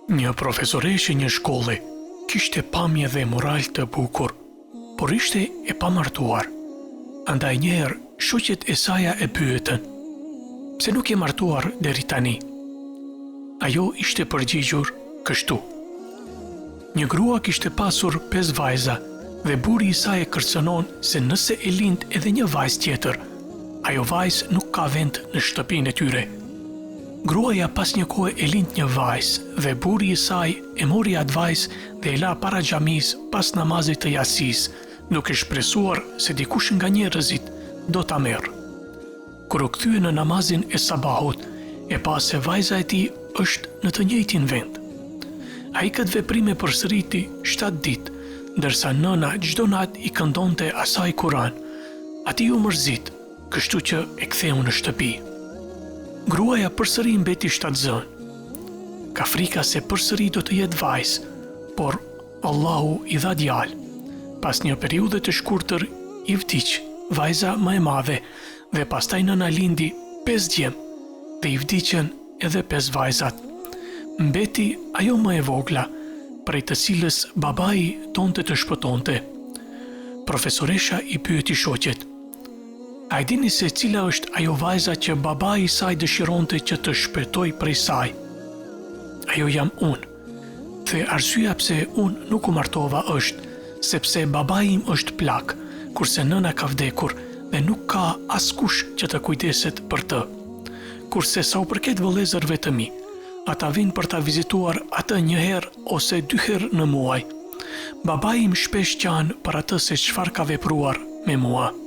Një profesoreshe një shkolle kishte pamje dhe moral të bukur, por ishte e pamartuar. Andaj njëherë shoqet e saja e pyetën: "Pse nuk je martuar deri tani?" Ajo ishte përgjigjur kështu: "Një grua kishte pasur 5 vajza dhe burri i saj e kërcënon se nëse e lind edhe një vajzë tjetër, ajo vajzë nuk ka vend në shtëpinë e tyre. Gruaja pas një kohë e lind një vajzë dhe burri i saj e mori atë vajzë dhe e la para xhamis pas namazit të Yasis, duke shpresuar se dikush nga njerëzit do ta merr. Kur u kthye në namazin e sabahut, e pa se vajza e tij është në të njëjtin vend. Ai këtë veprim e përsëriti 7 ditë, ndërsa nëna çdo natë i këndonte asaj Kur'an. Ati u mërzit, kështu që e ktheu në shtëpi. Gruaja përsëri mbeti shtatzën. Ka frika se përsëri do të jetë vajzë, por Allahu i dha djalë. Pas një periudhe të shkurtër i vdiq vajza më e madhe dhe pastaj nëna lindi 5 djem dhe i vdiqën edhe 5 vajzat. Mbeti ajo më e vogla, prej të cilës babai donte të shpëtonte. Profesoresha i pyeti shoqet: "A e dini se cila është ajo vajza që babai i saj dëshironte që të shpëtoj prej saj?" "Ajo jam unë. Dhe arsyeja pse unë nuk u martova është sepse babai im është plak, kurse nëna ka vdekur dhe nuk ka askush që të kujdeset për të. Kurse sa u përket vëllezërve të mi, ata vinë për ta vizituar atë një herë ose 2 herë në muaj. Babai im shpesh qanë për atë se çfarë ka vepruar me mua."